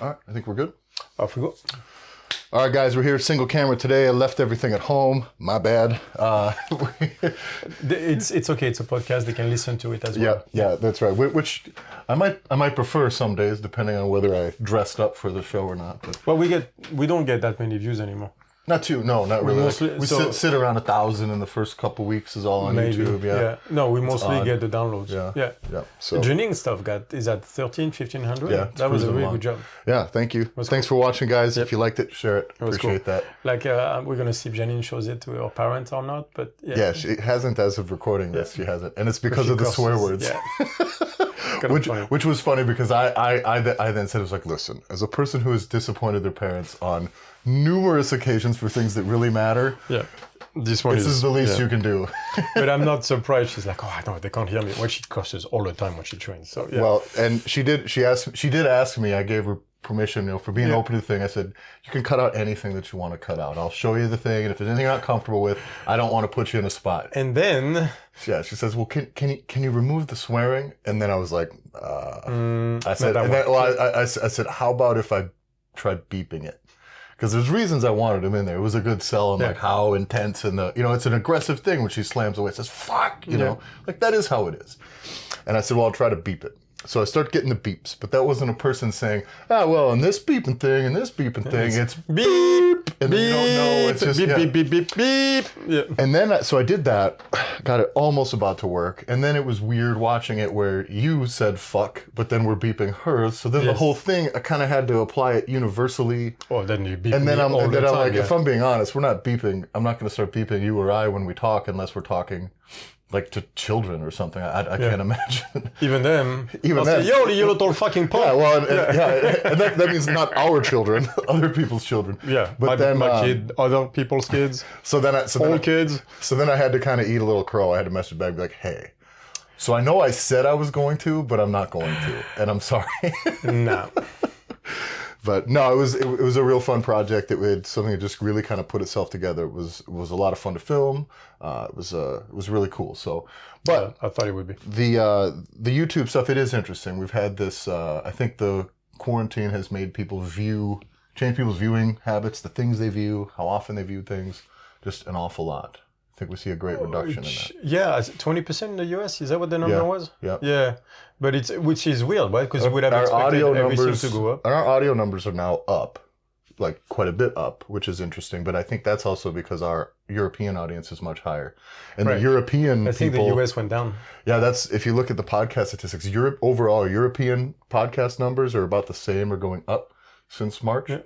All right, I think we're good. Off we go. All right, guys, we're here single camera today. I left everything at home. My bad. It's okay. It's a podcast. They can listen to it as well. Yeah, that's right. Which I might prefer some days, depending on whether I dressed up for the show or not. But Well, we don't get that many views anymore. not really. Mostly, we sit around 1,000 in the first couple weeks is all on Maybe. YouTube. Yeah. No, we mostly get the downloads. Yeah. So Jennings stuff is at 1,500. Yeah, that was a really along. good job. Yeah, thank you. Thanks for watching, guys. If you liked it, share it. Appreciate that. Like we're gonna see if Janine shows it to her parents or not, but Yeah, she hasn't as of recording this. She hasn't, and it's because of the swear words. Yeah. Which was funny because I then said, I was like, listen, as a person who has disappointed their parents on numerous occasions for things that really matter, this is the least you can do. But I'm not surprised. She's like, oh, I know they can't hear me. Well, she curses all the time when she trains. So yeah. Well, and she did ask me. I gave her permission, for being open to the thing. I said, you can cut out anything that you want to cut out. I'll show you the thing, and if there's anything you're not comfortable with, I don't want to put you in a spot. And then she says, well, can you remove the swearing? And then I was like, I said, how about if I tried beeping it? Because there's reasons I wanted him in there. It was a good sell, and like how intense, and it's an aggressive thing when she slams away. It says, fuck, know, like that is how it is. And I said, well, I'll try to beep it. So I start getting the beeps, but that wasn't a person saying, well, in this beeping thing, it's beep. And then you don't know, it's just beep, beep, beep, beep, beep. Yeah. And then, so I did that, got it almost about to work. And then it was weird watching it where you said fuck, but then we're beeping hers. So then the whole thing, I kind of had to apply it universally. Oh, then you beep. And then I'm like, if I'm being honest, we're not beeping. I'm not going to start beeping you or I when we talk unless we're talking like to children or something. I can't imagine. Even then. Say, yo, you little fucking punk. Yeah, well, and that means not our children, other people's children. Yeah, but my kid, other people's kids, kids. So then I had to kind of eat a little crow. I had to message back, be like, hey. So I know I said I was going to, but I'm not going to, and I'm sorry. No. But no, it was a real fun project. It was something that just really kind of put itself together. It was a lot of fun to film. It was really cool. So, but I thought it would be the YouTube stuff. It is interesting. We've had this. I think the quarantine has made people change people's viewing habits, the things they view, how often they view things, just an awful lot. I think we see a great reduction in that. Yeah, 20% in the US. Is that what the number was? Yeah. Yeah, but which is weird, right? Because we would have expected everything to go up. Our audio numbers are now up, like quite a bit up, which is interesting. But I think that's also because our European audience is much higher, and the European I think the US went down. Yeah, that's if you look at the podcast statistics. Overall European podcast numbers are about the same or going up since March. Yeah.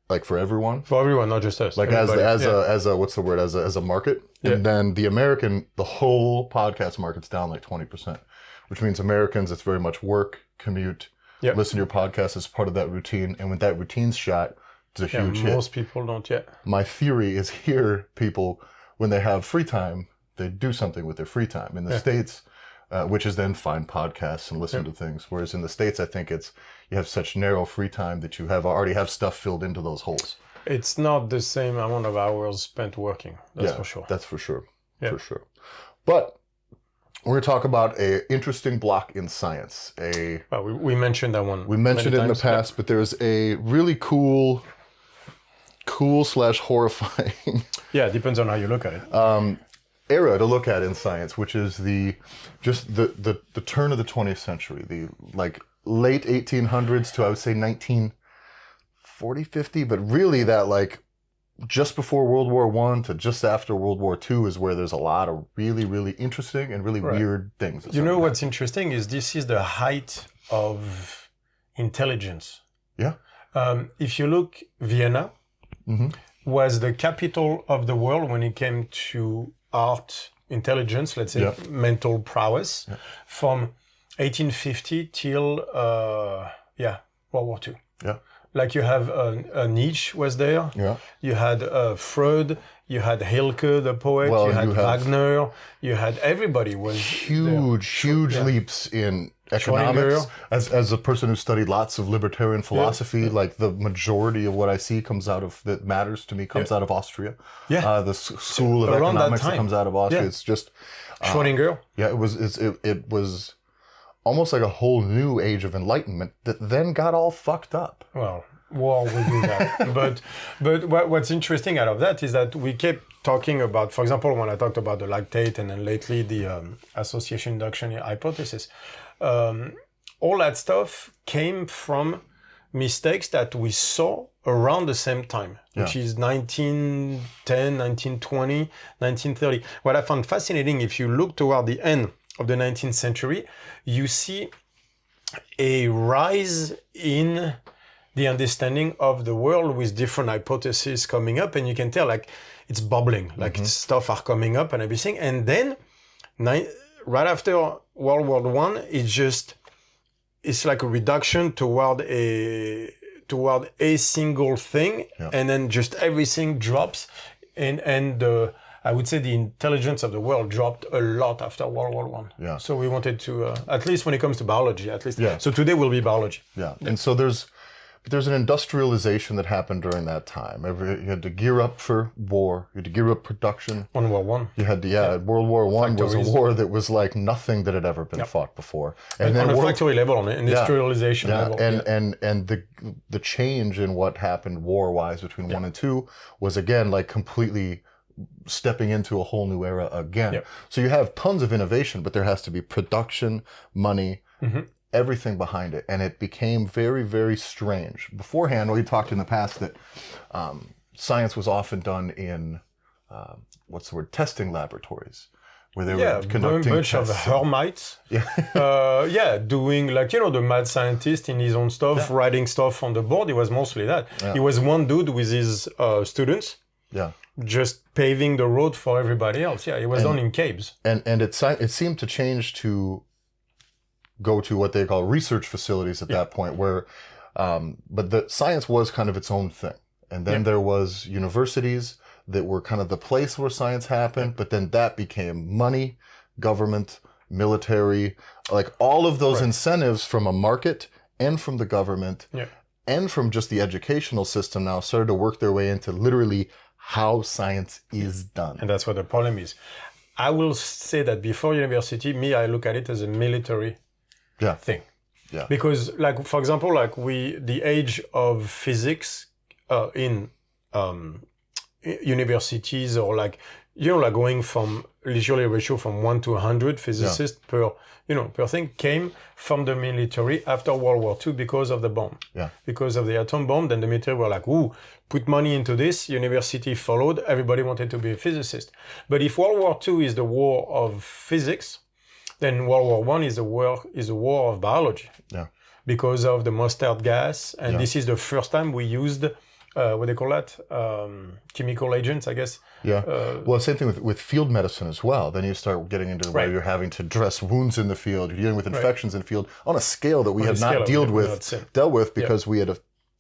Like for everyone, not just us. Like as a what's the word, as a market, and then the whole podcast market's down like 20%, which means Americans, it's very much work, commute, listen to your podcast as part of that routine, and when that routine's shot, it's a huge hit. Most people don't yet. My theory is here, people when they have free time, they do something with their free time. In the States, which is then find podcasts and listen to things. Whereas in the States, I think you have such narrow free time that you already have stuff filled into those holes. It's not the same amount of hours spent working. That's for sure. That's for sure. Yeah. For sure. But we're going to talk about an interesting block in science. We mentioned that one. We mentioned it in the past, but there's a really cool / horrifying. Yeah, it depends on how you look at it. Era to look at in science, which is the turn of the 20th century, the like late 1800s to I would say 1940, 50, but really that like just before World War I to just after World War II is where there's a lot of really, really interesting and really weird things. You know what's interesting is this is the height of intelligence. Yeah. If you look, Vienna was the capital of the world when it came to art, intelligence, let's say mental prowess, from 1850 till World War II. Yeah. Like you have Nietzsche was there. Yeah. You had Freud. You had Rilke, the poet. You had Wagner. You had everybody was huge leaps in economics. As a person who studied lots of libertarian philosophy, like the majority of what I see that matters to me comes out of Austria. Yeah. The school of economics that comes out of Austria. It's just Schrödinger. Yeah, it was almost like a whole new age of enlightenment that then got all fucked up. Well, war will do that. but what's interesting out of that is that we kept talking about, for example, when I talked about the lactate and then lately the association induction hypothesis, all that stuff came from mistakes that we saw around the same time, which is 1910, 1920, 1930. What I found fascinating, if you look toward the end of the 19th century, you see a rise in the understanding of the world with different hypotheses coming up, and you can tell like it's bubbling, like stuff are coming up and everything. And then right after World War I, it's like a reduction toward a single thing, and then just everything drops, and I would say the intelligence of the world dropped a lot after World War I. Yeah. So we wanted to, at least when it comes to biology, at least. Yeah. So today will be biology. Yeah. And so there's an industrialization that happened during that time. You had to gear up for war. You had to gear up production. On World War I. You had to, World War I was a war that was like nothing that had ever been fought before. And then on a factory level, on an industrialization level. And the change in what happened war-wise between 1 and 2 was again like completely stepping into a whole new era again. Yep. So you have tons of innovation, but there has to be production, money, everything behind it. And it became very, very strange. Beforehand, we talked in the past that science was often done in, testing laboratories, where they were conducting a bunch of hermites. Doing like, the mad scientist in his own stuff, writing stuff on the board. It was mostly that. Yeah. He was one dude with his students. Yeah. Just paving the road for everybody else. Yeah, it was done in caves. And it seemed to change to go to what they call research facilities at that point, where, but the science was kind of its own thing. And then there was universities that were kind of the place where science happened, but then that became money, government, military, like all of those incentives from a market and from the government and from just the educational system now started to work their way into literally how science is done. And that's what the problem is. I will say that before university, I look at it as a military thing. Yeah. Because like, for example, like the age of physics in universities, or like, like going from usually a ratio from 1 to 100 physicists per thing, came from the military after World War II because of the bomb. Yeah. Because of the atom bomb, then the military were like, ooh, put money into this. University followed. Everybody wanted to be a physicist. But if World War II is the war of physics, then World War I is a war of biology. Yeah. Because of the mustard gas, and this is the first time we used what they call that, chemical agents, I guess. Yeah. Well, same thing with field medicine as well. Then you start getting into where you're having to dress wounds in the field. You're dealing with infections in the field on a scale that we have not dealt with because we had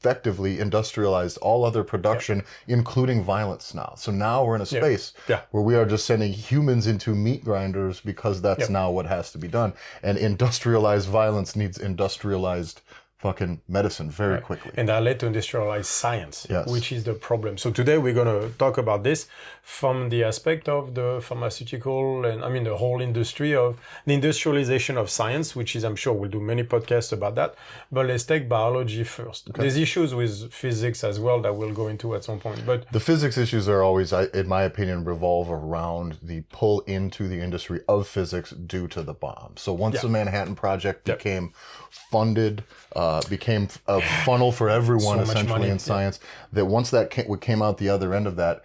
effectively industrialized all other production, including violence now. So now we're in a space where we are just sending humans into meat grinders because that's now what has to be done. And industrialized violence needs industrialized fucking medicine very quickly. And that led to industrialized science, which is the problem. So today we're going to talk about this from the aspect of the pharmaceutical and the whole industry of the industrialization of science, which is, I'm sure we'll do many podcasts about that. But let's take biology first. Okay. There's issues with physics as well that we'll go into at some point. But the physics issues are always, in my opinion, revolve around the pull into the industry of physics due to the bomb. So once the Manhattan Project became funded, became a funnel for everyone essentially in science, that once that came out the other end of that,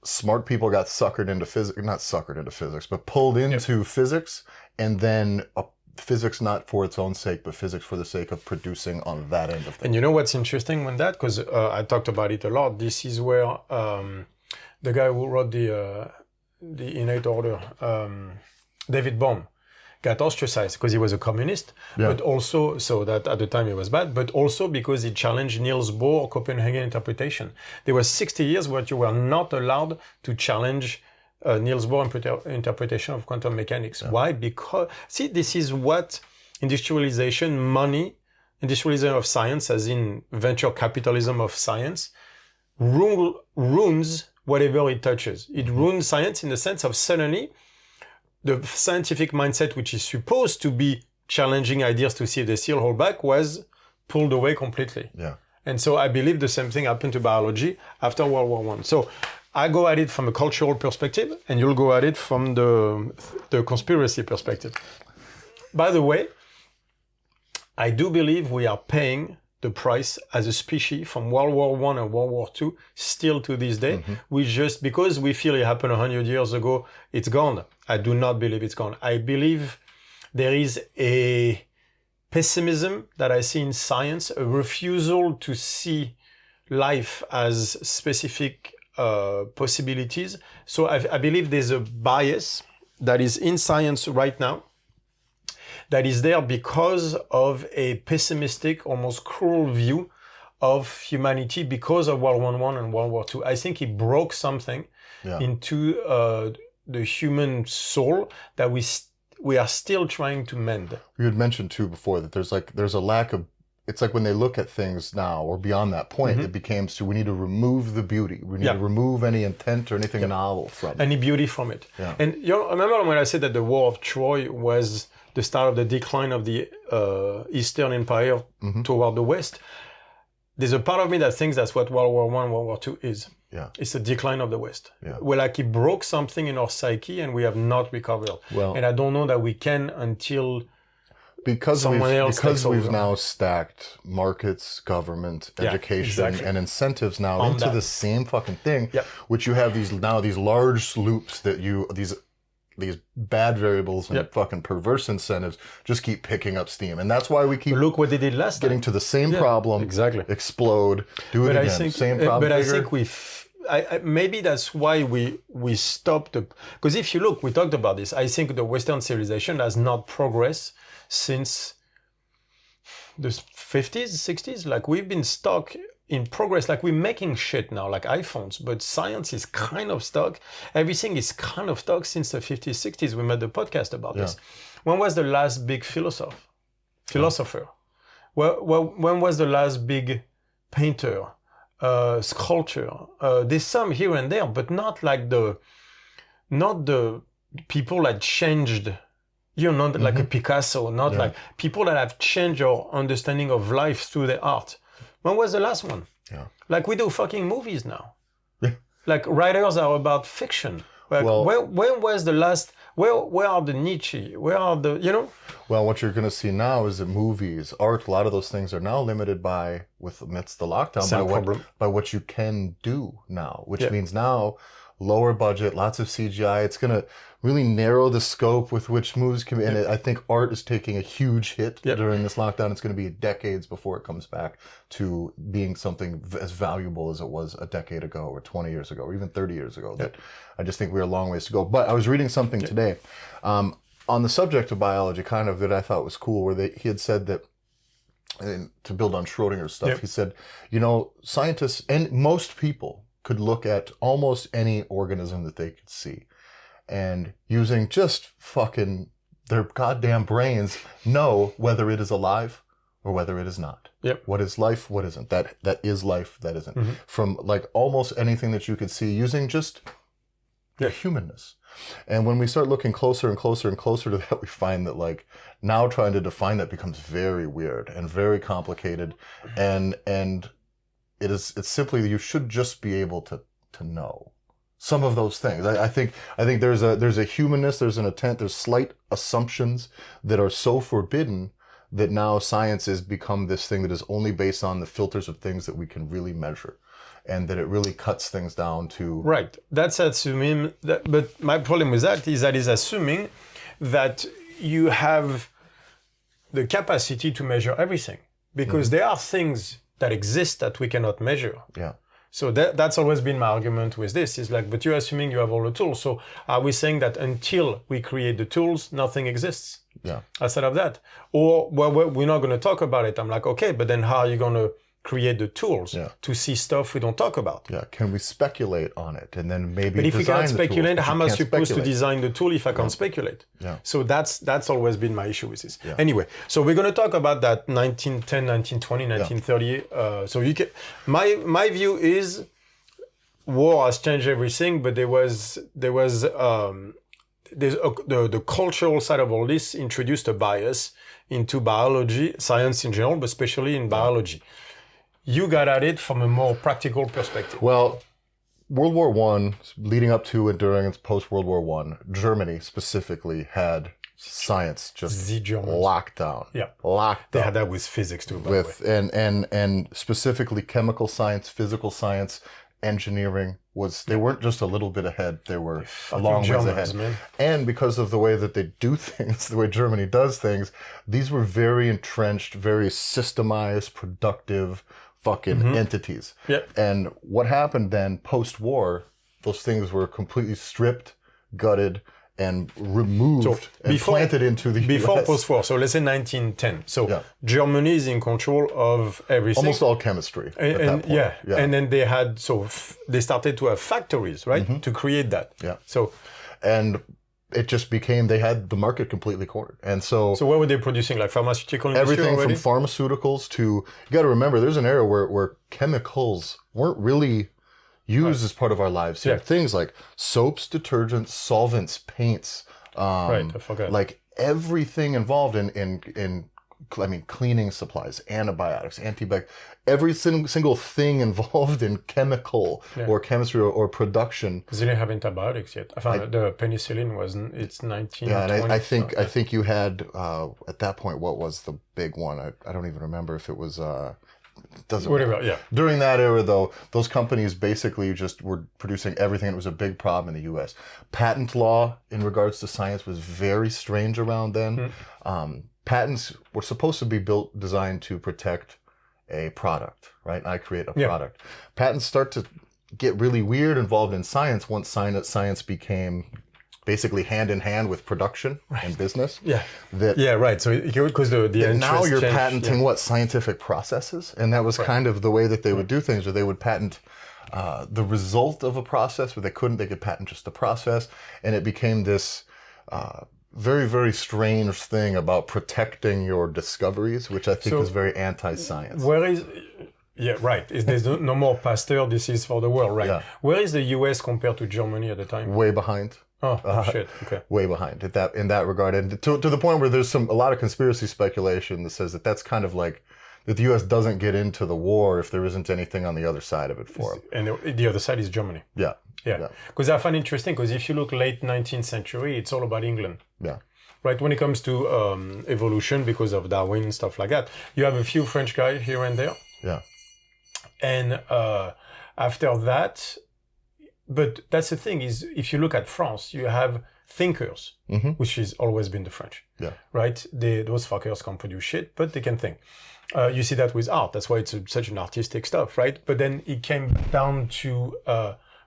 smart people got suckered into physics, not suckered into physics, but pulled into physics, and then physics not for its own sake, but physics for the sake of producing on that end of things. And you know what's interesting when that, because I talked about it a lot, this is where the guy who wrote the Innate Order, David Bohm, got ostracized because he was a communist, but also, so that at the time it was bad, but also because he challenged Niels Bohr Copenhagen interpretation. There were 60 years where you were not allowed to challenge Niels Bohr interpretation of quantum mechanics. Why? Because, see, this is what industrialization, industrialization of science, as in venture capitalism of science, ruins whatever it touches. It ruins science in the sense of suddenly the scientific mindset, which is supposed to be challenging ideas to see if they still hold back was pulled away completely. Yeah. And so I believe the same thing happened to biology after World War I. So I go at it from a cultural perspective, and you'll go at it from the conspiracy perspective. By the way, I do believe we are paying the price as a species from World War I and World War II still to this day. We just, because we feel it happened 100 years ago, it's gone. I do not believe it's gone. I believe there is a pessimism that I see in science, a refusal to see life as specific possibilities. So I believe there's a bias that is in science right now that is there because of a pessimistic, almost cruel view of humanity because of World War I and World War II. I think it broke something into the human soul that we are still trying to mend. You had mentioned too before that there's a lack of, it's like when they look at things now or beyond that point, it became we need to remove the beauty. We need to remove any intent or anything novel from it. Any beauty from it. Yeah. And remember when I said that the War of Troy was the start of the decline of the Eastern Empire toward the West? There's a part of me that thinks that's what World War I, World War II is. Yeah. It's a decline of the West. Yeah. Well, like it broke something in our psyche and we have not recovered. Well, and I don't know that we can until because someone else takes we've over. now stacked markets, government, education, and incentives now On into that. the same fucking thing, Yep. which you have these large loops that these bad variables and fucking perverse incentives just keep picking up steam. And that's why we keep look what they did last getting time. to the same problem, Exactly. explode, do it But again. I think, Same problem, but bigger. I think maybe that's why we stopped because if you look, we talked about this. I think the Western civilization has not progressed since the 50s, 60s. Like we've been stuck in progress, like we're making shit now, like iPhones, but science is kind of stuck. Everything is kind of stuck since the 50s, 60s. We made the podcast about this. When was the last big philosopher? Well, when was the last big painter, sculpture? There's some here and there, but not the people that changed, not like a Picasso, not like people that have changed our understanding of life through their art. When was the last one? Yeah. Like we do fucking movies now. Like writers are about fiction. Like when was the last? Where are the Nietzsche? Where are the Well, what you're going to see now is that movies, art, a lot of those things are now limited amidst the lockdown by what you can do now, which means now lower budget, lots of CGI. It's going to really narrow the scope with which movies can be. And I think art is taking a huge hit during this lockdown. It's going to be decades before it comes back to being something as valuable as it was a decade ago or 20 years ago or even 30 years ago. That I just think we're a long ways to go. But I was reading something today on the subject of biology, kind of, that I thought was cool, where he had said that, and to build on Schrodinger's stuff, he said, scientists and most people could look at almost any organism that they could see and using just fucking their goddamn brains know whether it is alive or whether it is not. Yep. What is life? What isn't? That is life. That isn't. From like almost anything that you could see using just their humanness. And when we start looking closer and closer and closer to that, we find that like now trying to define that becomes very weird and very complicated. And it's simply, you should just be able to know some of those things. I think there's a humanness, there's an intent, there's slight assumptions that are so forbidden that now science has become this thing that is only based on the filters of things that we can really measure, and that it really cuts things down to... Right. That's assuming that, but my problem with that is assuming that you have the capacity to measure everything, because there are things that exist that we cannot measure. Yeah. So that's always been my argument with this, is like, but you're assuming you have all the tools. So are we saying that until we create the tools, nothing exists? Yeah. Instead of that. Or, well, we're not going to talk about it. I'm like, okay, but then how are you going to create the tools to see stuff we don't talk about? Yeah. Can we speculate on it? And then maybe But if we can't speculate, how am I supposed to design? design the tool if I can't speculate? Yeah. So that's always been my issue with this. Yeah. Anyway, so we're going to talk about that 1910, 1920, 1930. So you can, my view is war has changed everything, but there was the cultural side of all this introduced a bias into biology, science in general, but especially in biology. You got at it from a more practical perspective. Well, World War I, leading up to and during and post-World War I, Germany specifically had science just locked down. Yeah. Locked They down. had that with physics too, by the way. And specifically chemical science, physical science, engineering they weren't just a little bit ahead, they were a long ways ahead. Man. And because of the way that they do things, the way Germany does things, these were very entrenched, very systemized, productive fucking entities. Yep. And what happened then post-war, those things were completely stripped, gutted, and removed and planted into the Before US. post-war, so let's say 1910. So Germany is in control of everything. Almost all chemistry at that point. Yeah. And then they had, they started to have factories, right? To create that. Yeah. So, and it just became, they had the market completely cornered. And so what were they producing? Like pharmaceutical industry everything already? from pharmaceuticals to, you got to remember, there's an era where chemicals weren't really used as part of our lives here. Yeah. Things like soaps, detergents, solvents, paints, I forgot. like everything involved in cleaning supplies, antibiotics, every single thing involved in chemical or chemistry or production. Because they didn't have antibiotics yet. I found the penicillin it's 1920. Yeah, and I think you had at that point, what was the big one? I don't even remember if it was. Doesn't whatever. matter. Yeah. During that era, though, those companies basically just were producing everything. It was a big problem in the U.S. Patent law in regards to science was very strange around then. Patents were supposed to be designed to protect a product, right? I create a product. Patents start to get really weird involved in science once science became basically hand in hand with production and business. Yeah. Right. So because the now you're changed, patenting scientific processes, and that was kind of the way that they would do things, or they would patent the result of a process, but they could patent just the process, and it became this very, very strange thing about protecting your discoveries, which I think is very anti-science. There's no more Pasteur, this is for the world, right? Yeah. Where is the US compared to Germany at the time? Way behind. Oh, shit. Okay. Way behind in that regard. And to the point where there's a lot of conspiracy speculation that says that that's kind of like that the US doesn't get into the war if there isn't anything on the other side of it for them. And the other side is Germany. Yeah. Because I find it interesting, because if you look late 19th century, it's all about England. Yeah. Right, when it comes to evolution, because of Darwin and stuff like that, you have a few French guys here and there. Yeah. And after that, but that's the thing is, if you look at France, you have thinkers, which has always been the French. Yeah. Right? Those fuckers can't produce shit, but they can think. You see that with art. That's why it's such an artistic stuff, right? But then it came down to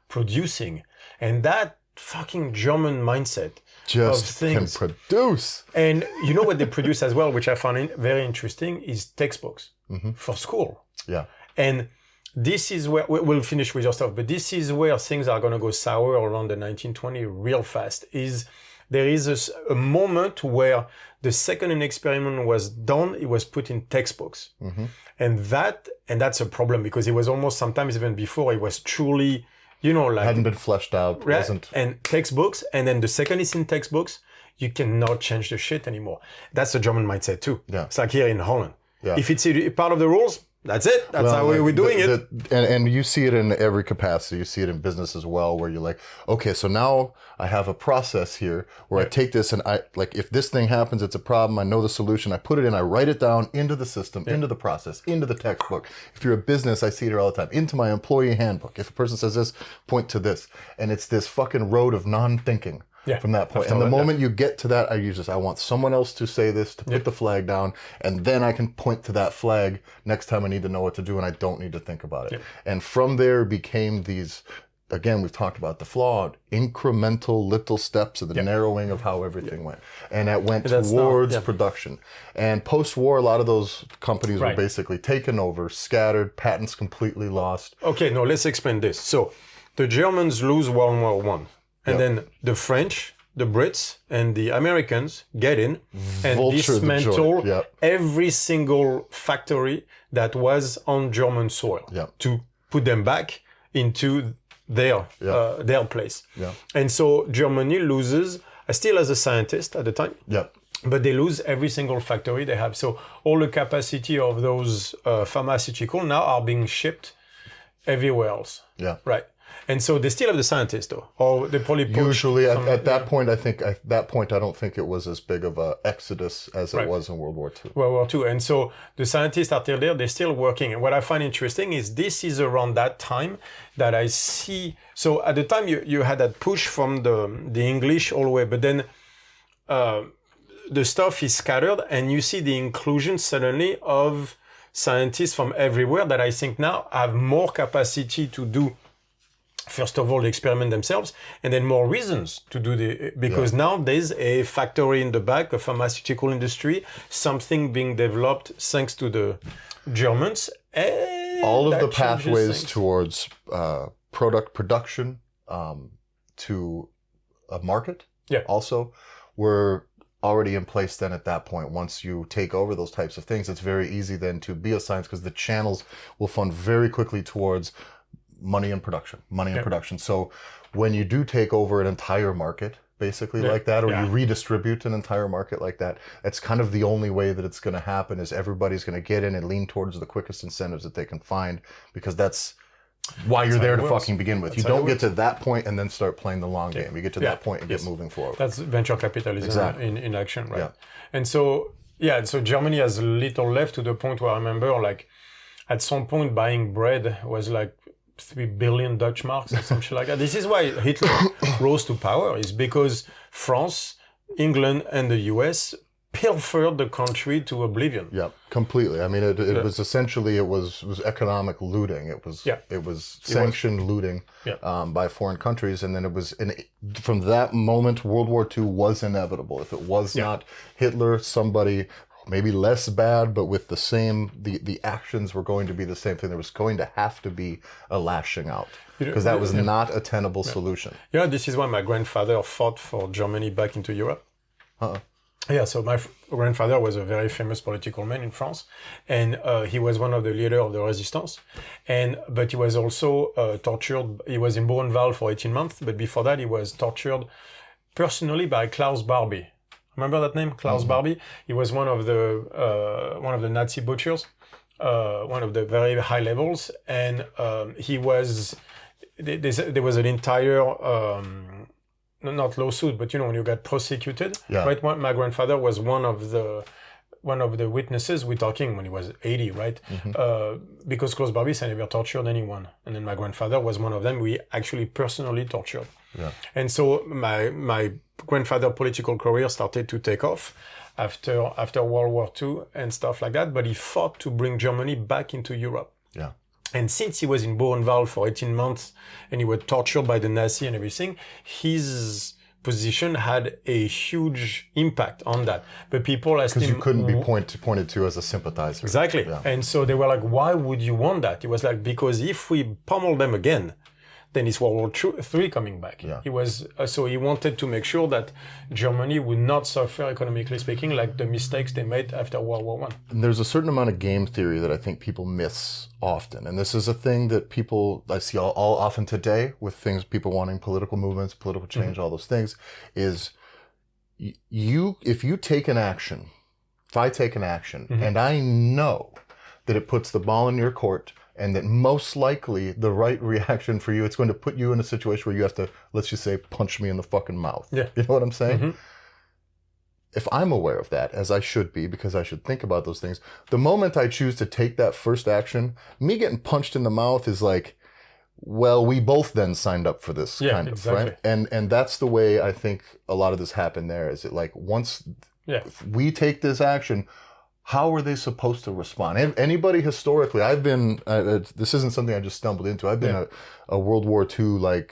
producing. And that fucking German mindset just of things can produce. And you know what they produce as well, which I found very interesting, is textbooks for school. Yeah. And this is where, we'll finish with your stuff, but this is where things are going to go sour around the 1920 real fast. There is a moment where the second an experiment was done, it was put in textbooks. And that's a problem, because it was almost sometimes even before it was truly, hadn't been fleshed out, wasn't. And textbooks, and then the second it's in textbooks, you cannot change the shit anymore. That's the German mindset too. Yeah. It's like here in Holland. Yeah. If it's part of the rules, that's it. That's how we're doing it. And you see it in every capacity. You see it in business as well, where you're like, okay, so now I have a process here where I take this and if this thing happens, it's a problem. I know the solution. I put it in, I write it down into the system, into the process, into the textbook. If you're a business, I see it all the time, into my employee handbook. If a person says this, point to this. And it's this fucking road of non-thinking. From that point. And the moment you get to that, I want someone else to say this, to put the flag down, and then I can point to that flag next time I need to know what to do, and I don't need to think about it. And from there became these, again, we've talked about the flawed, incremental little steps of the narrowing of how everything went. And that went towards production. And post-war, a lot of those companies were basically taken over, scattered, patents completely lost. Okay, no, let's explain this. So the Germans lose World War I. And then the French, the Brits, and the Americans get in and dismantle every single factory that was on German soil to put them back into their place. And so Germany loses still as a scientist at the time. Yep. But they lose every single factory they have. So all the capacity of those pharmaceutical now are being shipped everywhere else. Yeah. Right. And so they still have the scientists, though, or they probably usually at that point. I think at that point, I don't think it was as big of a exodus as it was in World War II. World War II, and so the scientists are still there. They're still working. And what I find interesting is this is around that time that I see. So at the time, you had that push from the English all the way, but then the stuff is scattered, and you see the inclusion suddenly of scientists from everywhere that I think now have more capacity to do. First of all, the experiment themselves, and then more reasons to do because now there's a factory in the back, a pharmaceutical industry, something being developed thanks to the Germans. All of the pathways towards product production to a market also were already in place then at that point. Once you take over those types of things, it's very easy then to be a science because the channels will fund very quickly towards money in production. So when you do take over an entire market, basically like that, or you redistribute an entire market like that, it's kind of the only way that it's going to happen is everybody's going to get in and lean towards the quickest incentives that they can find, because that's why you're there to fucking begin with. You don't get to that point and then start playing the long game. You get to that point and get moving forward. That's venture capitalism in action, right? Yeah. And so, so Germany has little left to the point where I remember, like, at some point buying bread was like 3 billion Dutch marks or something like that. This is why Hitler rose to power, is because France, England, and the US pilfered the country to oblivion. Yeah, completely. I mean, it was essentially, it was economic looting. It was sanctioned looting by foreign countries. And then it was, from that moment, World War II was inevitable. If it was not Hitler, somebody maybe less bad, but with the same, the actions were going to be the same thing. There was going to have to be a lashing out, because that was not a tenable solution. Yeah, this is why my grandfather fought for Germany back into Europe. Yeah, so my grandfather was a very famous political man in France, and he was one of the leaders of the resistance. But he was also tortured. He was in Buchenwald for 18 months, but before that he was tortured personally by Klaus Barbie. Remember that name, Klaus Barbie? He was one of the Nazi butchers, one of the very high levels, and he was. There was an entire not lawsuit, but when you got prosecuted, right? My grandfather was one of the witnesses. We're talking when he was 80, right? Because Klaus Barbie said never tortured anyone, and then my grandfather was one of them. We actually personally tortured. Yeah. And so my grandfather's political career started to take off after World War II and stuff like that. But he fought to bring Germany back into Europe. Yeah. And since he was in Buchenwald for 18 months and he was tortured by the Nazi and everything, his position had a huge impact on that. But people asked him... Because you couldn't be pointed to as a sympathizer. Exactly. Yeah. And so they were like, why would you want that? He was like, because if we pummel them again, then it's World War III coming back. Yeah. He was so he wanted to make sure that Germany would not suffer, economically speaking, like the mistakes they made after World War I. And there's a certain amount of game theory that I think people miss often. And this is a thing that I see all often today with things, people wanting political movements, political change, all those things, is if you take an action, if I take an action, and I know that it puts the ball in your court, and that most likely the right reaction for you, it's going to put you in a situation where you have to, let's just say, punch me in the fucking mouth. Yeah. You know what I'm saying? If I'm aware of that, as I should be, because I should think about those things, the moment I choose to take that first action, me getting punched in the mouth is like, well, we both then signed up for this kind of, right? And that's the way I think a lot of this happened there, is it like once we take this action, how are they supposed to respond? Anybody historically, I've been, this isn't something I just stumbled into. I've been a World War II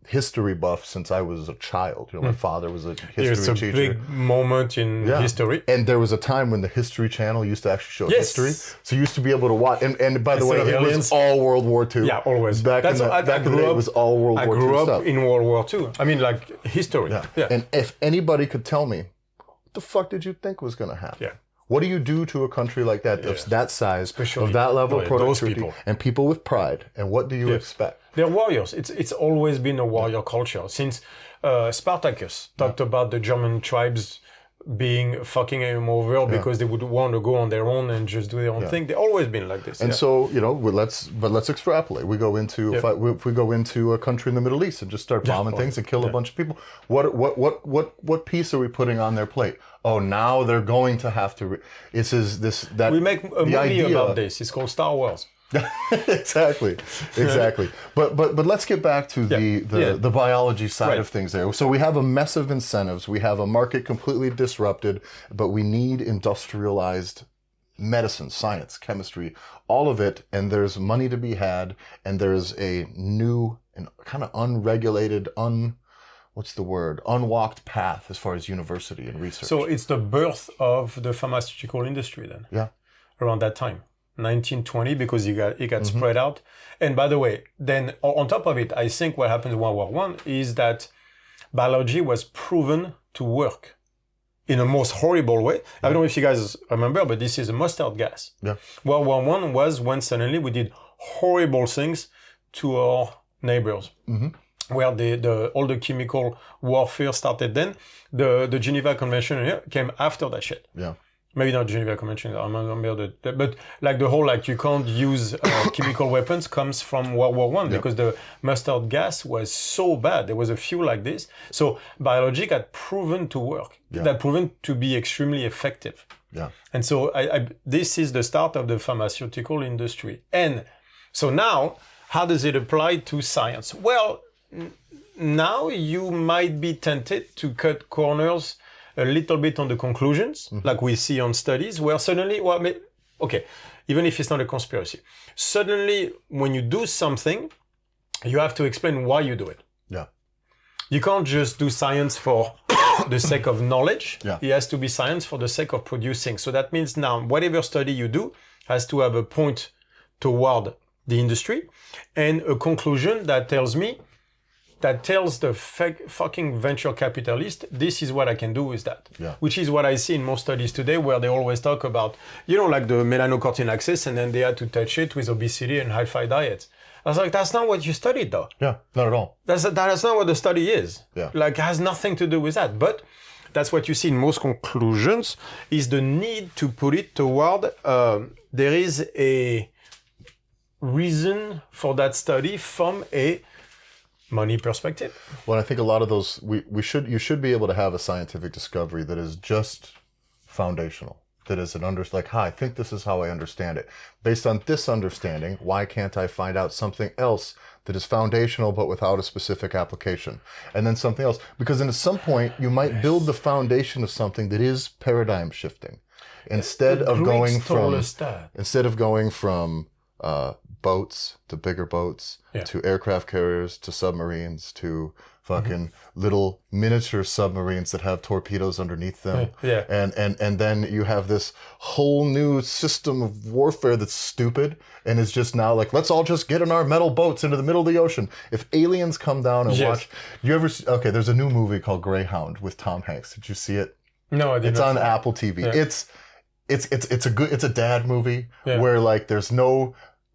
history buff since I was a child. My father was a history teacher. It's a big moment in history. And there was a time when the History Channel used to actually show history. So you used to be able to watch. And by the way, it was all World War II. Yeah, always. Back in the day, it was all World War II stuff. I grew up in World War II. I mean, like history. Yeah. And if anybody could tell me, what the fuck did you think was going to happen? Yeah. What do you do to a country like that, of that size, Especially, of that level of productivity, those people. and people with pride? And what do you expect? They're warriors. It's always been a warrior culture. Since Spartacus talked about the German tribes being fucking him over because they would want to go on their own and just do their own thing. They've always been like this. And so, let's extrapolate. We go into if we go into a country in the Middle East and just start bombing things and kill a bunch of people. What piece are we putting on their plate? Oh, now they're going to have to. We make a movie about this. It's called Star Wars. exactly. But let's get back to the biology side of things there. So we have a mess of incentives. We have a market completely disrupted, but we need industrialized medicine, science, chemistry, all of it. And there's money to be had. And there's a new and kind of unregulated, unwalked path as far as university and research. So it's the birth of the pharmaceutical industry then. Yeah. Around that time. 1920, because it got spread out. And by the way, then on top of it, I think what happened in World War I is that biology was proven to work in a most horrible way. I don't know if you guys remember, but this is a mustard gas. Yeah. World War I was when suddenly we did horrible things to our neighbors. Where all the chemical warfare started then. The Geneva Convention came after that shit. Yeah. Maybe not Geneva Convention, I remember but like the whole, like you can't use chemical weapons comes from World War I because the mustard gas was so bad. There was a few like this. So biology got proven to work. Got proven to be extremely effective. Yeah. And so this is the start of the pharmaceutical industry. And so now, how does it apply to science? Well, now you might be tempted to cut corners a little bit on the conclusions, like we see on studies, where suddenly, even if it's not a conspiracy, suddenly when you do something, you have to explain why you do it. Yeah. You can't just do science for the sake of knowledge. Yeah. It has to be science for the sake of producing. So that means now, whatever study you do has to have a point toward the industry and a conclusion that tells the fucking venture capitalist, this is what I can do with that. Yeah. Which is what I see in most studies today, where they always talk about, like the melanocortin axis, and then they had to touch it with obesity and high-fi diets. I was like, that's not what you studied, though. Yeah, not at all. That's not what the study is. Yeah. Like, it has nothing to do with that. But that's what you see in most conclusions, is the need to put it toward, there is a reason for that study from a money perspective. Well, I think a lot of those, you should be able to have a scientific discovery that is just foundational. That is I think this is how I understand it. Based on this understanding, why can't I find out something else that is foundational but without a specific application? And then something else. Because at some point, you might build the foundation of something that is paradigm shifting. Instead of going from boats to bigger boats, to aircraft carriers, to submarines, to fucking little miniature submarines that have torpedoes underneath them. Yeah. And then you have this whole new system of warfare that's stupid and is just now like, let's all just get in our metal boats into the middle of the ocean. If aliens come down and watch, there's a new movie called Greyhound with Tom Hanks. Did you see it? No, I didn't. It's on Apple TV. Yeah. It's a dad movie where like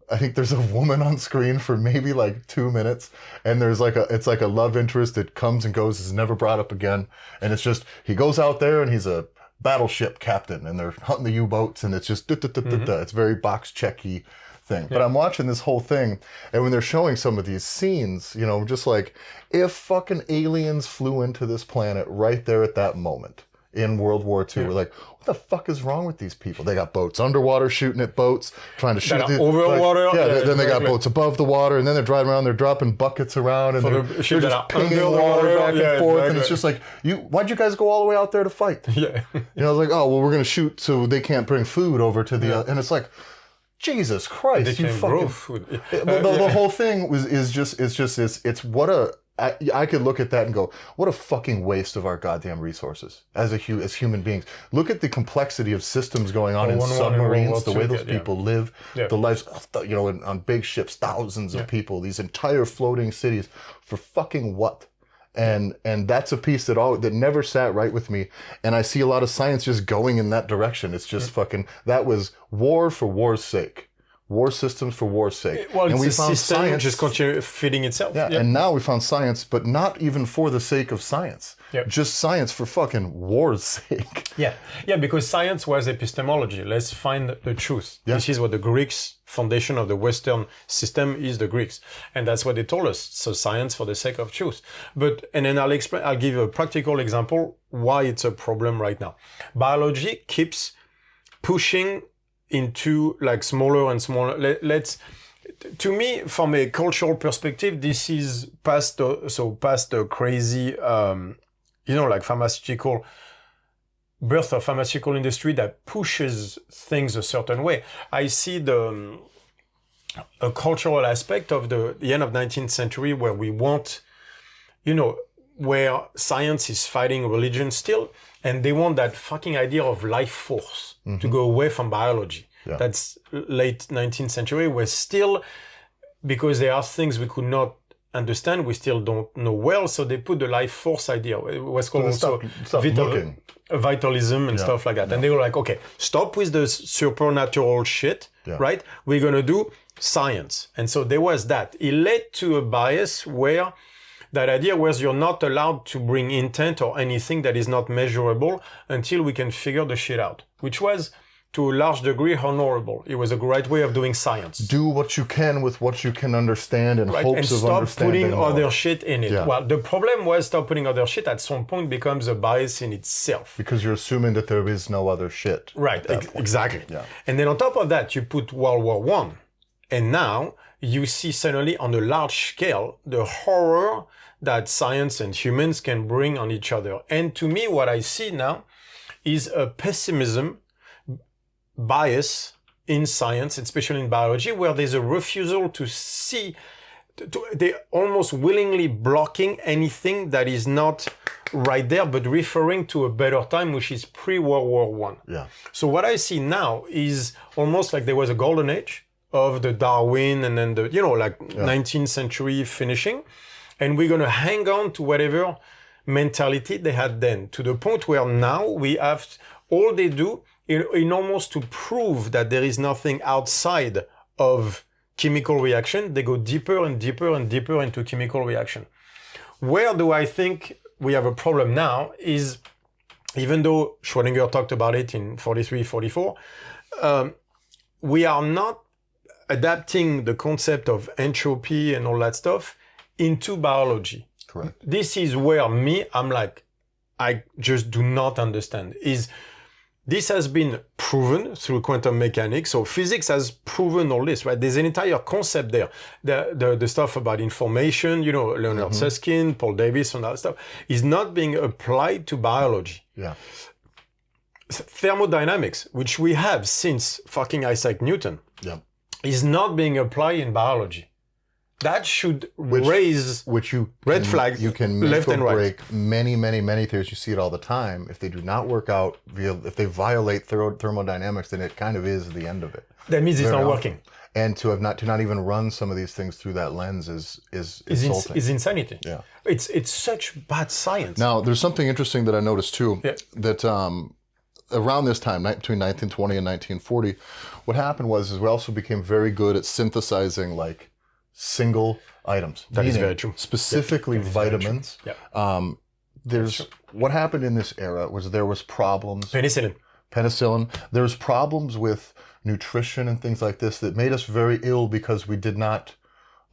I think there's a woman on screen for maybe like 2 minutes, and there's it's like a love interest that comes and goes, is never brought up again, and it's just he goes out there and he's a battleship captain and they're hunting the U-boats and it's just it's very box checky thing. Yeah. But I'm watching this whole thing, and when they're showing some of these scenes, just like if fucking aliens flew into this planet right there at that moment in World War II, we're like, what the fuck is wrong with these people? They got boats underwater shooting at boats, trying to shoot over water. Then they got boats above the water, and then they're driving around, they're dropping buckets around, and they're just pinging water back and forth, and it's just like, why'd you guys go all the way out there to fight? Yeah. It's like, oh, well, we're going to shoot so they can't bring food over to the, and it's like, Jesus Christ, they can't grow food. The whole thing it's what a, I could look at that and go, what a fucking waste of our goddamn resources as human beings. Look at the complexity of systems going on in submarines, the way those people live, the lives, on big ships, thousands of people, these entire floating cities, for fucking what? And that's a piece that never sat right with me. And I see a lot of science just going in that direction. It's just fucking, that was war for war's sake. War systems for war's sake. Well, and it's we a found system science just continue feeding itself. Yeah, and now we found science, but not even for the sake of science. Yep. Just science for fucking war's sake. Yeah, because science was epistemology. Let's find the truth. Yeah. This is what the Greeks, foundation of the Western system is the Greeks. And that's what they told us. So science for the sake of truth. And then I'll give a practical example why it's a problem right now. Biology keeps pushing into like smaller and smaller. To me, from a cultural perspective, this is past the crazy, like pharmaceutical birth of pharmaceutical industry that pushes things a certain way. I see a cultural aspect of the end of 19th century where we want, where science is fighting religion still, and they want that fucking idea of life force to go away from biology. Yeah. That's late 19th century. We're still, because there are things we could not understand, we still don't know well, so they put the life force idea. It was called also vitalism and stuff like that. And they were like, okay, stop with the supernatural shit, right? We're going to do science. And so there was that. It led to a bias where that idea was you're not allowed to bring intent or anything that is not measurable until we can figure the shit out, which was to a large degree honorable. It was a great way of doing science. Do what you can with what you can understand in hopes of understanding more. And stop putting more. Other shit in it. Yeah. Well, the problem was stop putting other shit at some point becomes a bias in itself. Because you're assuming that there is no other shit. Right, exactly. Yeah. And then on top of that, you put World War I. And now you see suddenly on a large scale, the horror that science and humans can bring on each other. And to me, what I see now is a pessimism bias in science, especially in biology, where there's a refusal to see, they're almost willingly blocking anything that is not right there, but referring to a better time, which is pre-World War I. Yeah. So what I see now is almost like there was a golden age of the Darwin and then the, 19th century finishing. And we're going to hang on to whatever mentality they had then, to the point where now we have all they do in almost to prove that there is nothing outside of chemical reaction. They go deeper and deeper and deeper into chemical reaction. Where do I think we have a problem now is, even though Schrödinger talked about it in 43, 44, we are not adapting the concept of entropy and all that stuff into biology. Correct. This is where I'm like, I just do not understand. This has been proven through quantum mechanics. So physics has proven all this, right? There's an entire concept there. The stuff about information, Leonard Susskind, Paul Davies, and that stuff is not being applied to biology. Yeah. Thermodynamics, which we have since fucking Isaac Newton, is not being applied in biology. That should raise red flags. You can make left or break many, many, many theories. You see it all the time. If they do not work out, if they violate thermodynamics, then it kind of is the end of it. That means it's not working. And to not even run some of these things through that lens is insulting. Is insanity. Yeah, it's such bad science. Now there's something interesting that I noticed too. Yeah. That around this time, between 1920 and 1940, what happened was we also became very good at synthesizing single items. That is very true. Specifically vitamins. What happened in this era was there was problems. Penicillin. There's problems with nutrition and things like this that made us very ill because we did not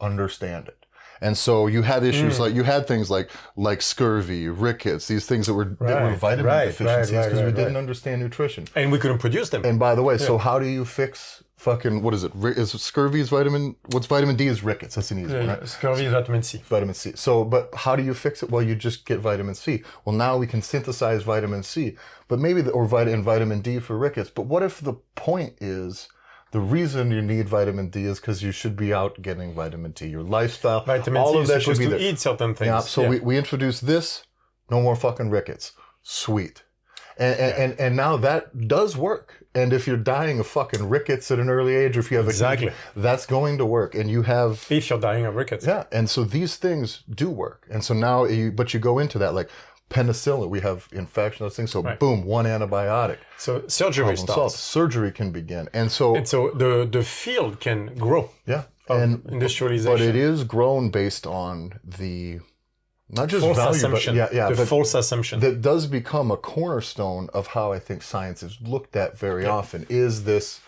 understand it. And so you had issues you had things like scurvy, rickets, these things that were vitamin deficiencies because we didn't understand nutrition. And we couldn't produce them. And by the way, so how do you fix what is it? Is scurvy is vitamin? What's vitamin D is rickets. That's an easy one, right? Scurvy is vitamin C. Vitamin C. So, but how do you fix it? Well, you just get vitamin C. Well, now we can synthesize vitamin C, but maybe vitamin D for rickets. But what if the point is the reason you need vitamin D is because you should be out getting vitamin D. Your lifestyle, vitamin C, of that should be there. Eat certain things. Yeah. So we introduced this. No more fucking rickets. Sweet. And now that does work. And if you're dying of fucking rickets at an early age, or if you have that's going to work. And you have... If you're dying of rickets. Yeah. And so these things do work. And so now, but you go into that, like penicillin, we have infection, those things. So boom, one antibiotic. So surgery starts. Surgery can begin. And so the field can grow. Yeah. And industrialization. But it is grown based on the... Not just false value, assumption. but false assumption. That does become a cornerstone of how I think science is looked at very often. Is this,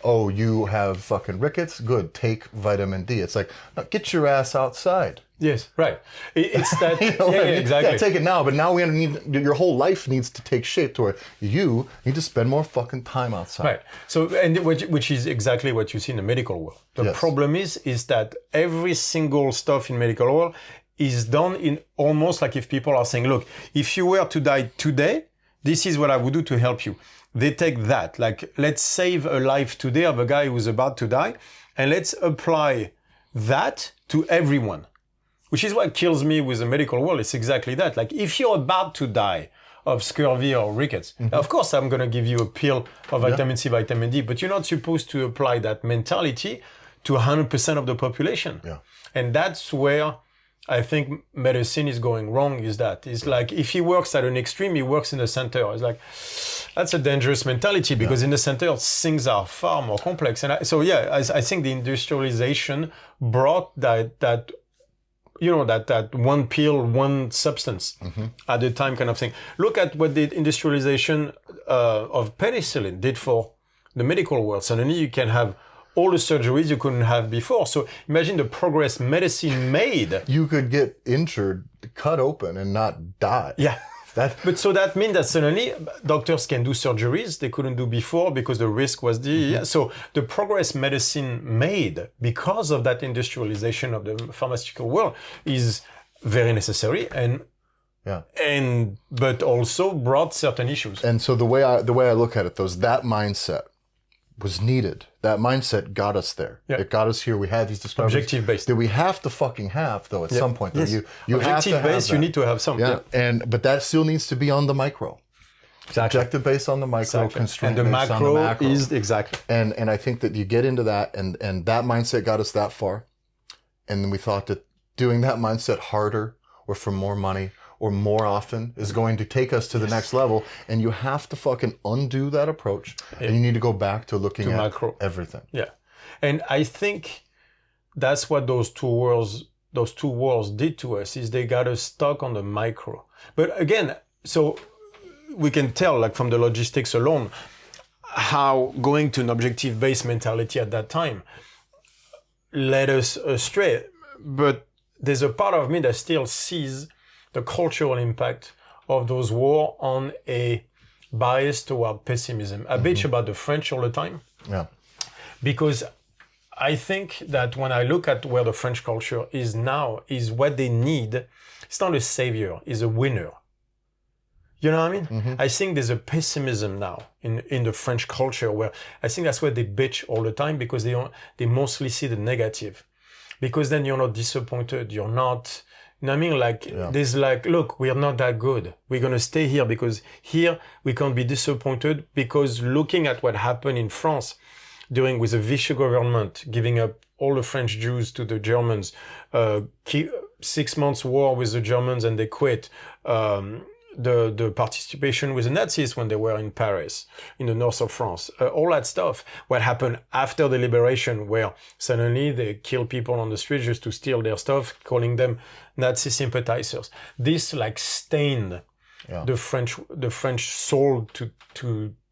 oh, you have fucking rickets? Good, take vitamin D. It's like, no, get your ass outside. Yes, right. It's that, exactly. Yeah, take it now, but now we need, your whole life needs to take shape to where you need to spend more fucking time outside. Right. So, and which is exactly what you see in the medical world. The problem is that every single stuff in medical world is done in almost like if people are saying, look, if you were to die today, this is what I would do to help you. They take that, like, let's save a life today of a guy who's about to die, and let's apply that to everyone, which is what kills me with the medical world. It's exactly that. Like, if you're about to die of scurvy or rickets, of course, I'm going to give you a pill of vitamin C, vitamin D, but you're not supposed to apply that mentality to 100% of the population. Yeah. And that's where I think medicine is going wrong. It's like, if he works at an extreme, he works in the center. It's like, that's a dangerous mentality, because in the center, things are far more complex. And I think the industrialization brought that one pill, one substance at a time kind of thing. Look at what the industrialization of penicillin did for the medical world. Suddenly you can have all the surgeries you couldn't have before. So imagine the progress medicine made. You could get injured, cut open, and not die. Yeah. But so that means that suddenly doctors can do surgeries they couldn't do before because the risk was so the progress medicine made because of that industrialization of the pharmaceutical world is very necessary but also brought certain issues. And so the way I look at it, though, is that mindset was needed. That mindset got us there. Yeah. It got us here. We had these discoveries. Objective based. That we have to fucking have, though, at some point. Yes. You have to have based, you need to have some. Yeah. But that still needs to be on the micro. Exactly. Objective based on the micro, constraint and the based on the macro. Is exactly. And I think that you get into that, and that mindset got us that far. And then we thought that doing that mindset harder or for more money or more often is going to take us to the next level. And you have to fucking undo that approach. And you need to go back to looking at macro. Everything. Yeah. And I think that's what those two worlds did to us, is they got us stuck on the micro. But again, so we can tell, like, from the logistics alone, how going to an objective-based mentality at that time led us astray. But there's a part of me that still sees the cultural impact of those wars on a bias toward pessimism. I bitch about the French all the time. Yeah. Because I think that when I look at where the French culture is now, is what they need. It's not a savior, it's a winner. You know what I mean? I think there's a pessimism now in the French culture, where I think that's where they bitch all the time, because they mostly see the negative. Because then you're not disappointed, you're not, you know what I mean? Like, there's like, look, we're not that good. We're going to stay here because here we can't be disappointed, because looking at what happened in France with the Vichy government, giving up all the French Jews to the Germans, 6 months war with the Germans and they quit, the participation with the Nazis when they were in Paris, in the north of France, all that stuff. What happened after the liberation, where suddenly they kill people on the street just to steal their stuff, calling them Nazi sympathizers. This like stained the French soul to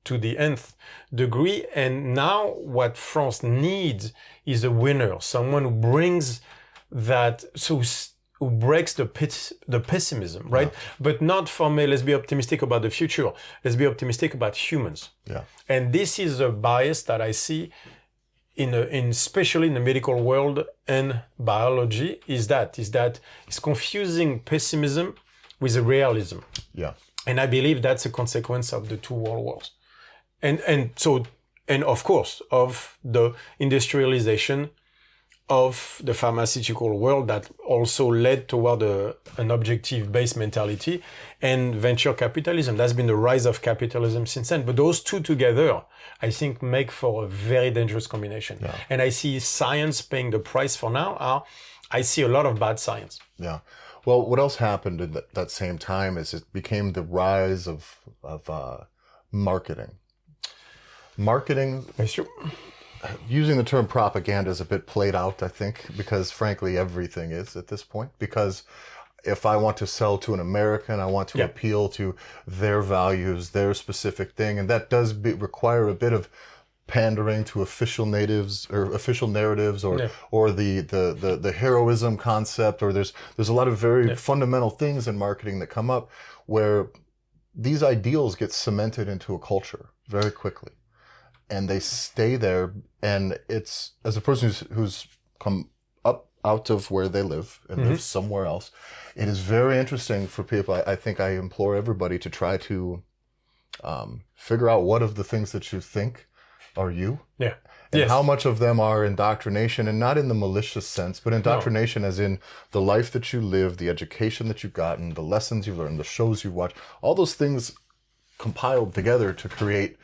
the nth degree. And now what France needs is a winner, someone who brings that, who breaks the pessimism, right? Yeah. But not from let's be optimistic about the future. Let's be optimistic about humans. Yeah. And this is a bias that I see especially in the medical world and biology, is it's confusing pessimism with realism. Yeah. And I believe that's a consequence of the two world wars. And of course of the industrialization of the pharmaceutical world that also led toward an objective-based mentality, and venture capitalism. That's been the rise of capitalism since then. But those two together, I think, make for a very dangerous combination. Yeah. And I see science paying the price for now. I see a lot of bad science. Yeah. Well, what else happened in that same time is it became the rise of marketing. Marketing... That's true. Using the term propaganda is a bit played out, I think, because frankly, everything is at this point. Because if I want to sell to an American, I want to appeal to their values, their specific thing. And that does require a bit of pandering to official natives or official narratives or the heroism concept, or there's a lot of very fundamental things in marketing that come up where these ideals get cemented into a culture very quickly. And they stay there, and it's, as a person who's come up out of where they live and live somewhere else, it is very interesting for people. I think I implore everybody to try to figure out what of the things that you think are you. Yeah. And how much of them are indoctrination, and not in the malicious sense, but indoctrination as in the life that you live, the education that you've gotten, the lessons you've learned, the shows you watch, all those things compiled together to create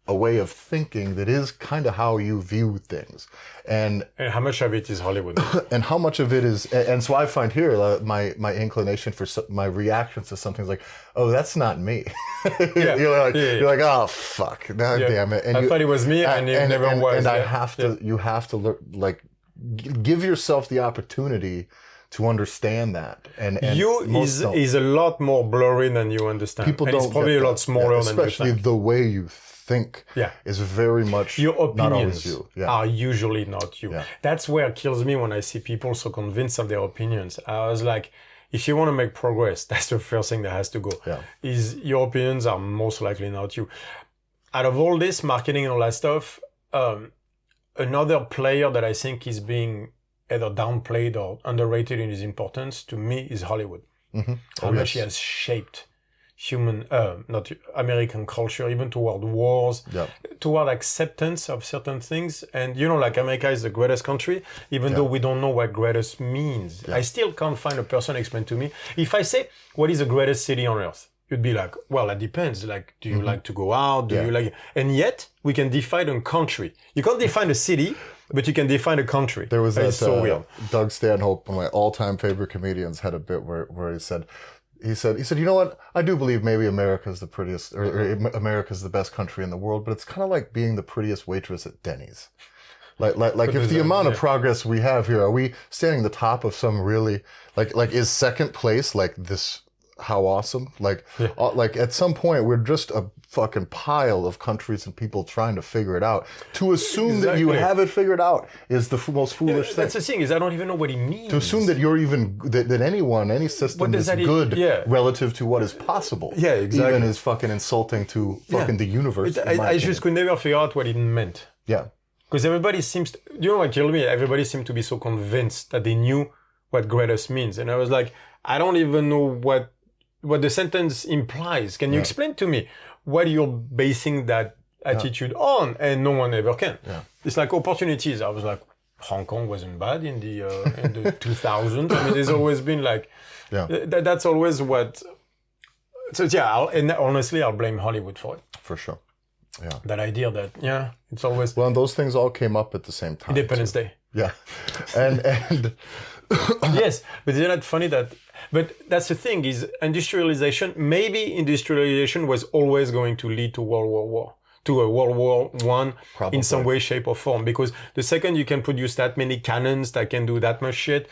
a way of thinking that is kind of how you view things. And how much of it is Hollywood? And how much of it is, and so I find here my inclination for my reactions to something like, oh, that's not me. You're like, oh, fuck, damn it. And I thought it was me, and it never was. And you have to like, give yourself the opportunity to understand that. And you is a lot more blurry than you understand. People don't. It's probably a lot smaller than you think. Especially the way you think is very much your opinions not always you. are usually not you. Yeah. That's where it kills me when I see people so convinced of their opinions. I was like, if you want to make progress, that's the first thing that has to go. Yeah. Is your opinions are most likely not you. Out of all this marketing and all that stuff, another player that I think is being either downplayed or underrated in his importance to me is Hollywood. How much he has shaped not American culture, even toward wars, toward acceptance of certain things. And, like America is the greatest country, even though we don't know what greatest means. I still can't find a person explain to me. If I say, what is the greatest city on earth? You'd be like, well, that depends. Like, do you like to go out? Do you like... And yet, we can define a country. You can't define a city, but you can define a country. There was that so weird. Doug Stanhope, one of my all-time favorite comedians, had a bit where he said, you know what? I do believe maybe America's the prettiest, or America's the best country in the world, but it's kind of like being the prettiest waitress at Denny's. Like if the amount of progress we have here, are we standing at the top of some really, like is second place like this? How awesome. Like at some point we're just a fucking pile of countries and people trying to figure it out. To assume that you have it figured out is the most foolish thing. That's the thing, is I don't even know what he means. To assume that you're even, that any system is good relative to what is possible. Yeah, exactly. Even is fucking insulting to fucking the universe. I just could never figure out what it meant. Yeah. Because everybody seems to, you know what killed me? Everybody seemed to be so convinced that they knew what greatest means. And I was like, I don't even know what the sentence implies. Can you explain to me what you're basing that attitude on? And no one ever can. Yeah. It's like opportunities. I was like, Hong Kong wasn't bad in the 2000s. I mean, there's always been like, that's always what. So and honestly, I'll blame Hollywood for it. For sure. Yeah. That idea that, it's always. Well, and those things all came up at the same time. Independence Day. Yeah. And yes, but isn't it funny that, but that's the thing, is industrialization, maybe industrialization was always going to lead to World War I in some way, shape or form, because the second you can produce that many cannons that can do that much shit,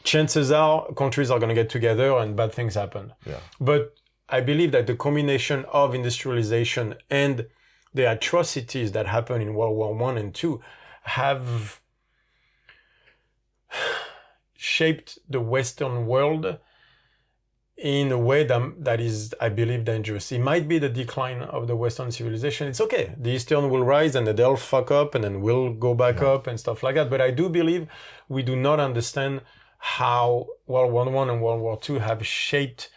chances are countries are going to get together and bad things happen. Yeah. But I believe that the combination of industrialization and the atrocities that happened in World War I and II have shaped the Western world in a way that is, I believe, dangerous. It might be the decline of the Western civilization. It's okay. The Eastern will rise and they'll fuck up and then we'll go back up and stuff like that. But I do believe we do not understand how World War I and World War II have shaped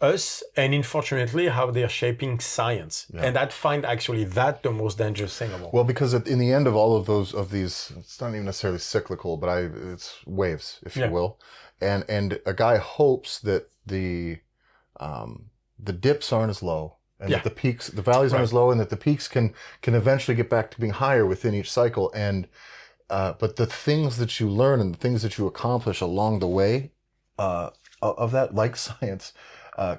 us and unfortunately how they're shaping science. Yeah. And I find actually that the most dangerous thing of all. Well, because in the end of all of these, it's not even necessarily cyclical, but it's waves, if you will. And a guy hopes that the dips aren't as low and that the valleys aren't as low, and that the peaks can eventually get back to being higher within each cycle. And, but the things that you learn and the things that you accomplish along the way, of that, like science,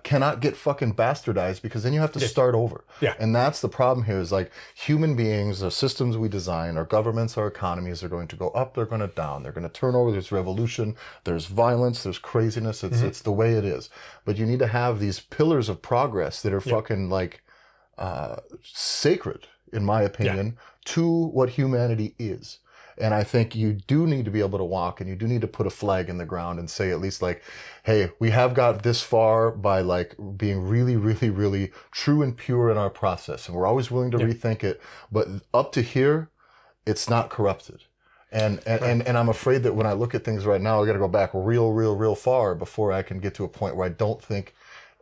cannot get fucking bastardized, because then you have to start over. Yeah. And that's the problem here, is like human beings, the systems we design, our governments, our economies are going to go up, they're going to down, they're going to turn over, there's revolution, there's violence, there's craziness, it's the way it is. But you need to have these pillars of progress that are fucking like sacred, in my opinion, to what humanity is. And I think you do need to be able to walk, and you do need to put a flag in the ground and say at least like, hey, we have got this far by like being really, really, really true and pure in our process. And we're always willing to rethink it. But up to here, it's not corrupted. And I'm afraid that when I look at things right now, I got to go back real far before I can get to a point where I don't think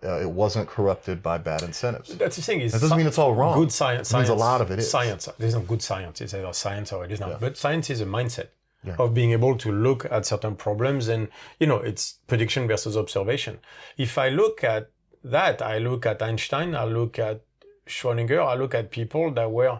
it wasn't corrupted by bad incentives. That's the thing. That doesn't mean it's all wrong. Good science. It means a lot of it is. Science. There's no good science. It's either science or it is not. Yeah. But science is a mindset of being able to look at certain problems, and, you know, it's prediction versus observation. If I look at that, I look at Einstein, I look at Schrödinger, I look at people that were,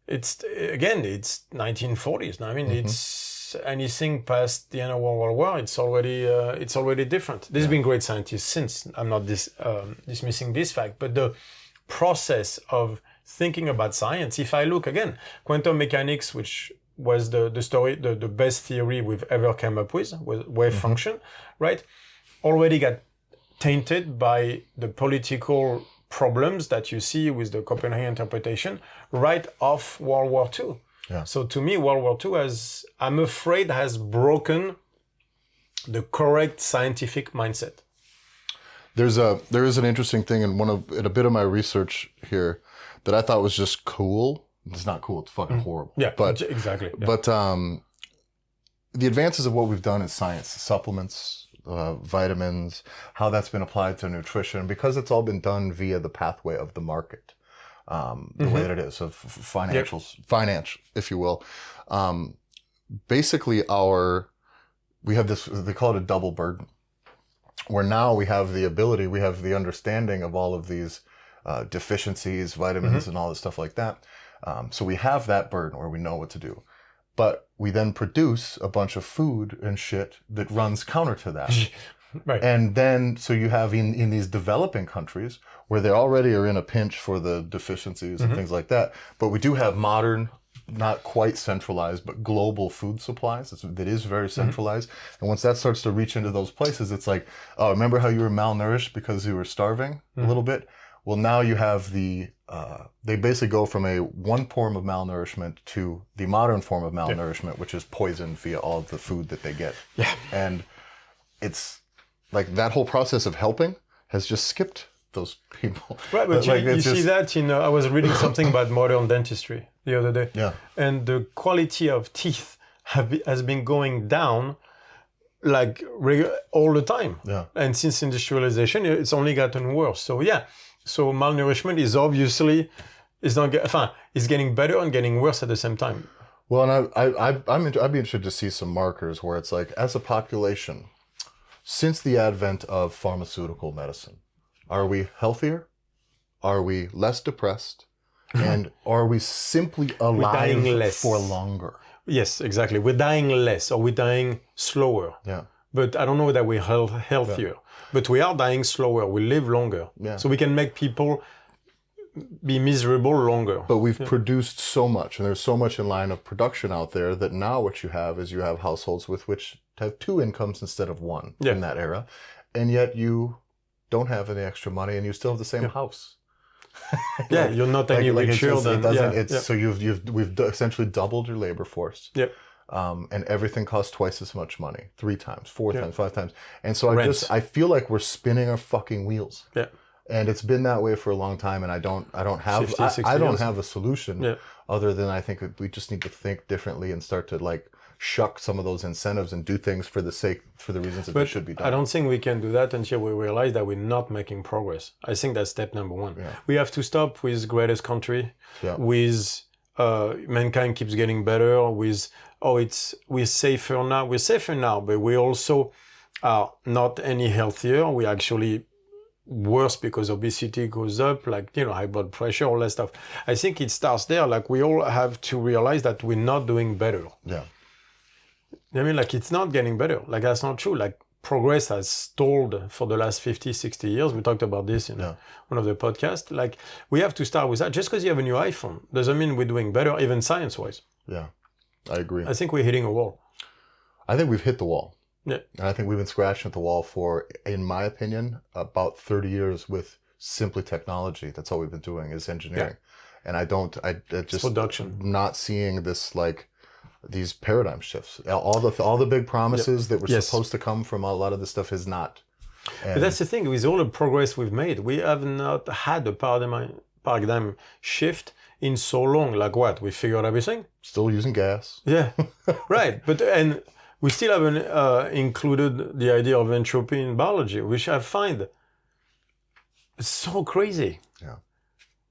it's 1940s. I mean, it's anything past the end of World War, it's already different. There's been great scientists since. I'm not dismissing this fact, but the process of thinking about science, if I look again, quantum mechanics, which was the best theory we've ever come up with wave function, right? Already got tainted by the political problems that you see with the Copenhagen interpretation right off World War II. Yeah. So to me, World War II I'm afraid, has broken the correct scientific mindset. There is an interesting thing in a bit of my research here that I thought was just cool. It's not cool. It's fucking horrible. Yeah, but exactly. Yeah. But the advances of what we've done in science, supplements, vitamins, how that's been applied to nutrition, because it's all been done via the pathway of the market. The way that it is, of finance, if you will. Basically we have this, they call it a double burden, where now we have the ability, we have the understanding of all of these deficiencies, vitamins, and all this stuff like that. So we have that burden where we know what to do. But we then produce a bunch of food and shit that runs counter to that. Right. And then, so you have in these developing countries where they already are in a pinch for the deficiencies and things like that. But we do have modern, not quite centralized, but global food supplies that is very centralized. And once that starts to reach into those places, it's like, oh, remember how you were malnourished because you were starving a little bit? Well, now you have they basically go from one form of malnourishment to the modern form of malnourishment, which is poisoned via all of the food that they get. Yeah. And it's like that whole process of helping has just skipped those people. Right, but you see that I was reading something about modern dentistry the other day. Yeah. And the quality of teeth has been going down like all the time. Yeah. And since industrialization, it's only gotten worse. So so malnourishment is obviously is getting better and getting worse at the same time. Well, and I'd be interested to see some markers where it's like, as a population, since the advent of pharmaceutical medicine, are we healthier? Are we less depressed? And are we simply alive for longer? Yes, exactly. We're dying less, or we're dying slower. Yeah. But I don't know that we're healthier. Yeah. But we are dying slower. We live longer. Yeah. So we can make people be miserable longer. But we've produced so much, and there's so much in line of production out there, that now what you have is you have households with which have two incomes instead of one in that era. And yet you don't have any extra money, and you still have the same house. You're not any richer than... So we've essentially doubled your labor force. Yeah. And everything costs twice as much money, 3 times, 4 times, 5 times. And so I feel like we're spinning our fucking wheels. Yeah. And it's been that way for a long time, and I don't have 50, I don't have a solution other than I think we just need to think differently and start to like shuck some of those incentives and do things for the reasons that they should be done. I don't think we can do that until we realize that we're not making progress. I think that's step number one. Yeah. We have to stop with greatest country, Yeah. with mankind keeps getting better, with we're safer now. We're safer now, but we also are not any healthier. We're actually worse because obesity goes up, like, high blood pressure, all that stuff. I think it starts there. Like, we all have to realize that we're not doing better. Yeah. I mean, like, it's not getting better. Like, that's not true. Like, progress has stalled for the last 50, 60 years. We talked about this in one of the podcasts. Like, we have to start with that. Just because you have a new iPhone doesn't mean we're doing better, even science-wise. Yeah, I agree. I think we're hitting a wall. I think we've hit the wall. Yeah. And I think we've been scratching at the wall for, in my opinion, about 30 years with simply technology. That's all we've been doing is engineering. Yeah. And I just production. Not seeing this, like, these paradigm shifts. All the big promises that were supposed to come from a lot of this stuff is not. But that's the thing, with all the progress we've made, we have not had a paradigm shift in so long. Like what? We figured everything? Still using gas. Yeah, right. And we still haven't included the idea of entropy in biology, which I find so crazy. Yeah.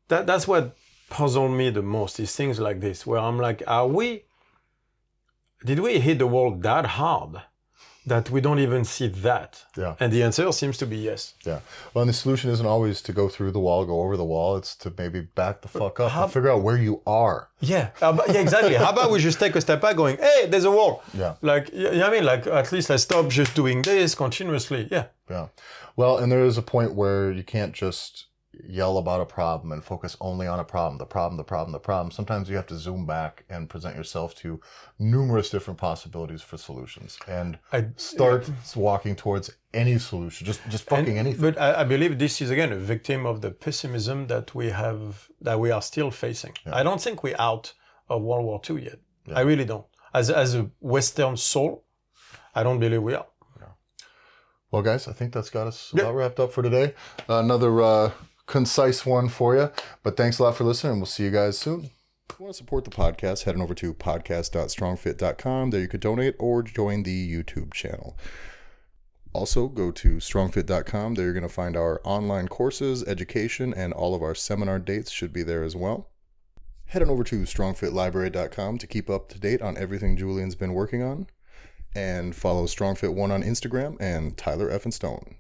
That's what puzzled me the most, is things like this, where I'm like, did we hit the wall that hard that we don't even see that? Yeah. And the answer seems to be yes. Yeah. Well, and the solution isn't always to go through the wall, go over the wall. It's to maybe back the fuck up and figure out where you are. Yeah. Exactly. How about we just take a step back going, hey, there's a wall. Yeah. Like, you know what I mean? Like, at least I stop just doing this continuously. Yeah. Yeah. Well, and there is a point where you can't just yell about a problem and focus only on a problem, the problem. Sometimes you have to zoom back and present yourself to numerous different possibilities for solutions and start walking towards any solution, just fucking anything. But I believe this is, again, a victim of the pessimism that we are still facing. Yeah. I don't think we're out of World War II yet. Yeah. I really don't. As a Western soul, I don't believe we are. Yeah. Well, guys, I think that's got us about wrapped up for today. Another concise one for you, but thanks a lot for listening. We'll see you guys soon. If you want to support the podcast, head on over to podcast.strongfit.com. There you could donate or join the YouTube channel. Also, go to strongfit.com. There you're going to find our online courses, education, and all of our seminar dates should be there as well. Head on over to strongfitlibrary.com to keep up to date on everything Julian's been working on. And follow StrongFit1 on Instagram and Tyler F. and Stone.